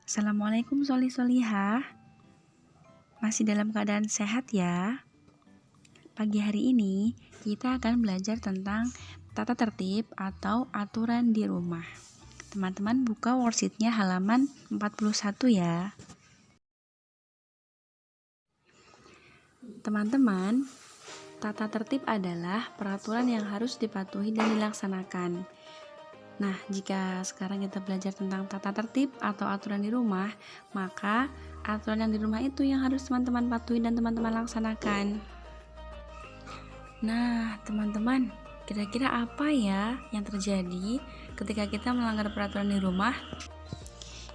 Assalamualaikum solihah. Masih dalam keadaan sehat ya? Pagi hari ini kita akan belajar tentang tata tertib atau aturan di rumah. Teman-teman buka worksheet-nya halaman 41 ya. Teman-teman, tata tertib adalah peraturan yang harus dipatuhi dan dilaksanakan. Nah, jika sekarang kita belajar tentang tata tertib atau aturan di rumah, maka aturan yang di rumah itu yang harus teman-teman patuhi dan teman-teman laksanakan. Nah, teman-teman, kira-kira apa ya yang terjadi ketika kita melanggar peraturan di rumah?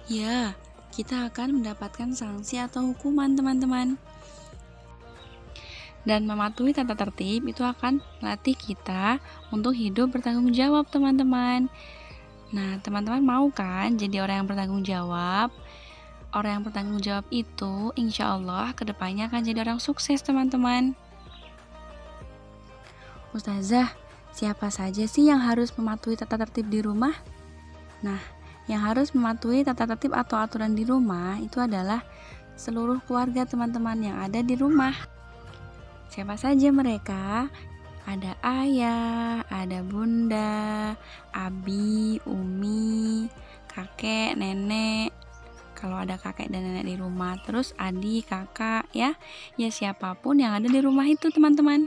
Ya, kita akan mendapatkan sanksi atau hukuman, teman-teman. Dan mematuhi tata tertib itu akan melatih kita untuk hidup bertanggung jawab, teman-teman. Nah, teman-teman mau kan jadi orang yang bertanggung jawab? Orang yang bertanggung jawab itu insya Allah kedepannya akan jadi orang sukses, teman-teman. Ustazah, siapa saja sih yang harus mematuhi tata tertib di rumah? Nah, yang harus mematuhi tata tertib atau aturan di rumah itu adalah seluruh keluarga teman-teman yang ada di rumah. Siapa saja mereka? Ada ayah, ada bunda, abi, umi, kakek, nenek. Kalau ada kakek dan nenek di rumah, terus adik, kakak, ya siapapun yang ada di rumah itu, teman-teman.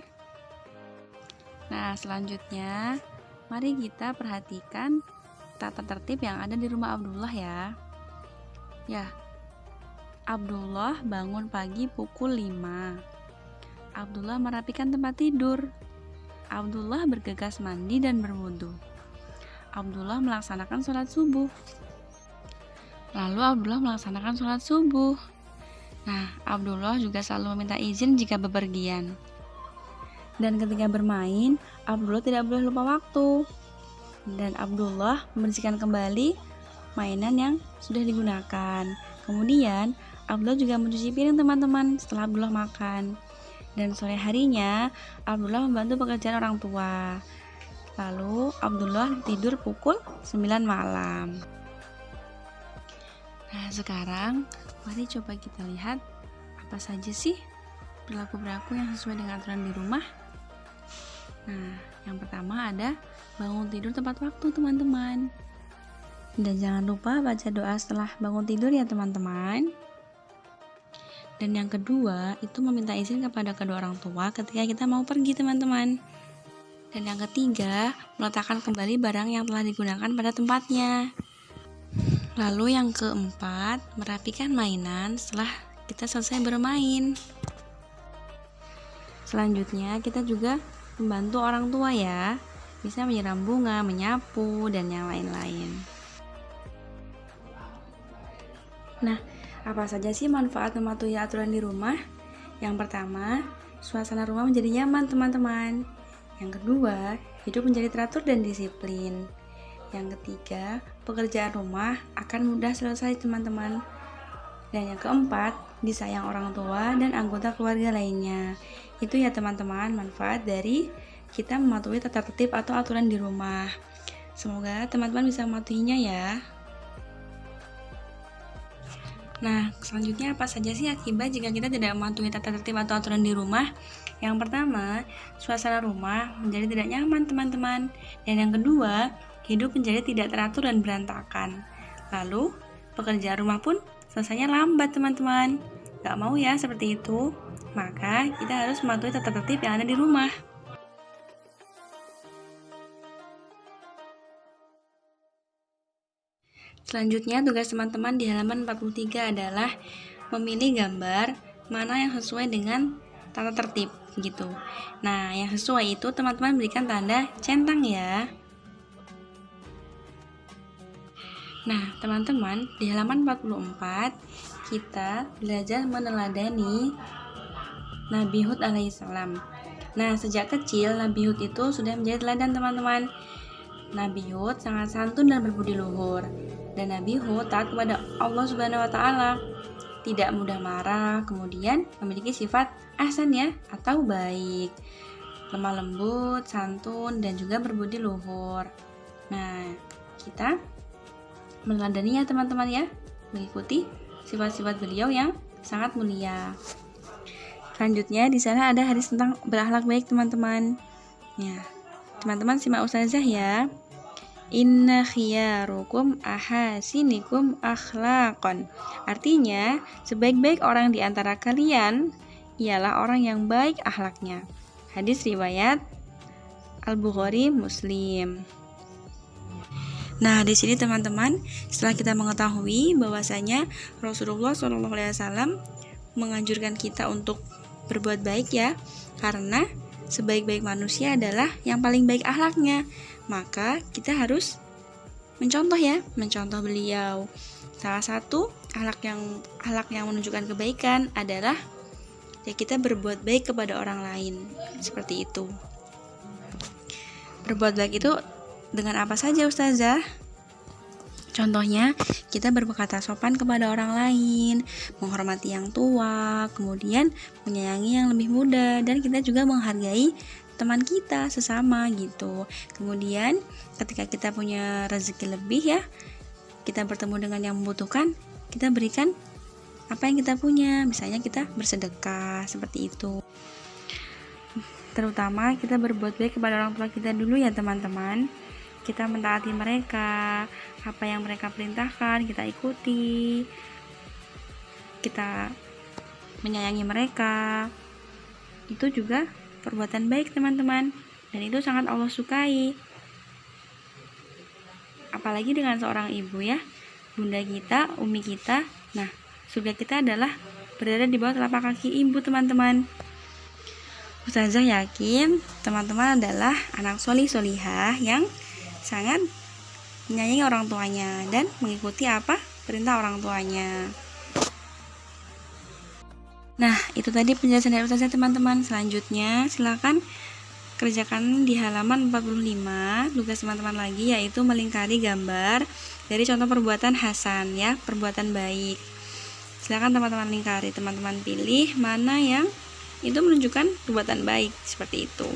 Nah, selanjutnya, mari kita perhatikan tata tertib yang ada di rumah Abdullah ya. Ya, Abdullah bangun pagi pukul 5. Abdullah merapikan tempat tidur. Abdullah bergegas mandi dan berwudu. Abdullah melaksanakan sholat subuh. Lalu Abdullah melaksanakan sholat subuh. Nah, Abdullah juga selalu meminta izin jika bepergian. Dan ketika bermain, Abdullah tidak boleh lupa waktu. Dan Abdullah membersihkan kembali mainan yang sudah digunakan. Kemudian, Abdullah juga mencuci piring teman-teman setelah Abdullah makan. Dan sore harinya, Abdullah membantu pekerjaan orang tua. Lalu, Abdullah tidur pukul 9 malam. Nah, sekarang mari coba kita lihat apa saja sih perilaku-perilaku yang sesuai dengan aturan di rumah. Nah, yang pertama ada bangun tidur tepat waktu, teman-teman. Dan jangan lupa baca doa setelah bangun tidur ya, teman-teman. Dan yang kedua, itu meminta izin kepada kedua orang tua ketika kita mau pergi, teman-teman. Dan yang ketiga, meletakkan kembali barang yang telah digunakan pada tempatnya. Lalu yang keempat, merapikan mainan setelah kita selesai bermain. Selanjutnya, kita juga membantu orang tua ya. Bisa menyiram bunga, menyapu, dan yang lain-lain. Nah, apa saja sih manfaat mematuhi aturan di rumah? Yang pertama, suasana rumah menjadi nyaman, teman-teman. Yang kedua, hidup menjadi teratur dan disiplin. Yang ketiga, pekerjaan rumah akan mudah selesai, teman-teman. Dan yang keempat, disayang orang tua dan anggota keluarga lainnya. Itu ya, teman-teman, manfaat dari kita mematuhi tata tertib atau aturan di rumah. Semoga teman-teman bisa mematuhinya ya. Nah, selanjutnya apa saja sih akibat jika kita tidak mematuhi tata tertib atau aturan di rumah? Yang pertama, suasana rumah menjadi tidak nyaman, teman-teman. Dan yang kedua, hidup menjadi tidak teratur dan berantakan. Lalu, pekerjaan rumah pun selesainya lambat, teman-teman. Gak mau ya seperti itu. Maka, kita harus mematuhi tata tertib yang ada di rumah. Selanjutnya, tugas teman-teman di halaman 43 adalah memilih gambar mana yang sesuai dengan tata tertib gitu. Nah, yang sesuai itu teman-teman berikan tanda centang ya. Nah, teman-teman, di halaman 44 kita belajar meneladani Nabi Hud alaihissalam. Nah, sejak kecil Nabi Hud itu sudah menjadi teladan, teman-teman. Nabi Hud sangat santun dan berbudi luhur. Dan Nabi Hud taat kepada Allah Subhanahu wa taala, tidak mudah marah, kemudian memiliki sifat ahsan ya atau baik, lemah lembut, santun dan juga berbudi luhur. Nah, kita meneladani ya, teman-teman ya. mengikuti sifat-sifat beliau yang sangat mulia. Selanjutnya di sana ada hadis tentang berakhlak baik teman-teman. Ya, teman-teman simak ustazah ya. Inna khiyarukum ahasinikum akhlaqan. Artinya, sebaik-baik orang di antara kalian ialah orang yang baik akhlaknya. Hadis riwayat Al-Bukhari, Muslim. Nah, di sini teman-teman, setelah kita mengetahui bahwasanya Rasulullah SAW menganjurkan kita untuk berbuat baik ya, karena sebaik-baik manusia adalah yang paling baik akhlaknya. Maka kita harus mencontoh beliau. Salah satu akhlak yang menunjukkan kebaikan adalah ya kita berbuat baik kepada orang lain. Seperti itu. Berbuat baik itu dengan apa saja ustazah? Contohnya, kita berkata sopan kepada orang lain, menghormati yang tua, kemudian menyayangi yang lebih muda, dan kita juga menghargai teman kita sesama gitu. Kemudian, ketika kita punya rezeki lebih ya, kita bertemu dengan yang membutuhkan, kita berikan apa yang kita punya. Misalnya kita bersedekah, seperti itu. Terutama kita berbuat baik kepada orang tua kita dulu ya teman-teman. Kita mentaati mereka, apa yang mereka perintahkan kita ikuti, kita menyayangi mereka. Itu juga perbuatan baik teman-teman, dan itu sangat Allah sukai. Apalagi dengan seorang ibu ya, bunda kita, umi kita. Nah, surga kita adalah berada di bawah telapak kaki ibu teman-teman. Ustazah yakin teman-teman adalah anak solihah yang sangat menyayangi orang tuanya dan mengikuti apa perintah orang tuanya. Nah, itu tadi penjelasan dari Ustazah teman-teman. Selanjutnya silakan kerjakan di halaman 45 tugas teman-teman lagi, yaitu melingkari gambar dari contoh perbuatan hasan ya, perbuatan baik. Silakan teman-teman lingkari, teman-teman pilih mana yang itu menunjukkan perbuatan baik, seperti itu.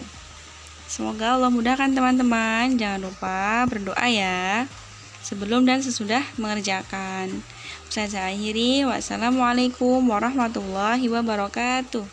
Semoga Allah mudahkan teman-teman. Jangan lupa berdoa ya sebelum dan sesudah mengerjakan. Saya akhiri. Wassalamualaikum warahmatullahi wabarakatuh.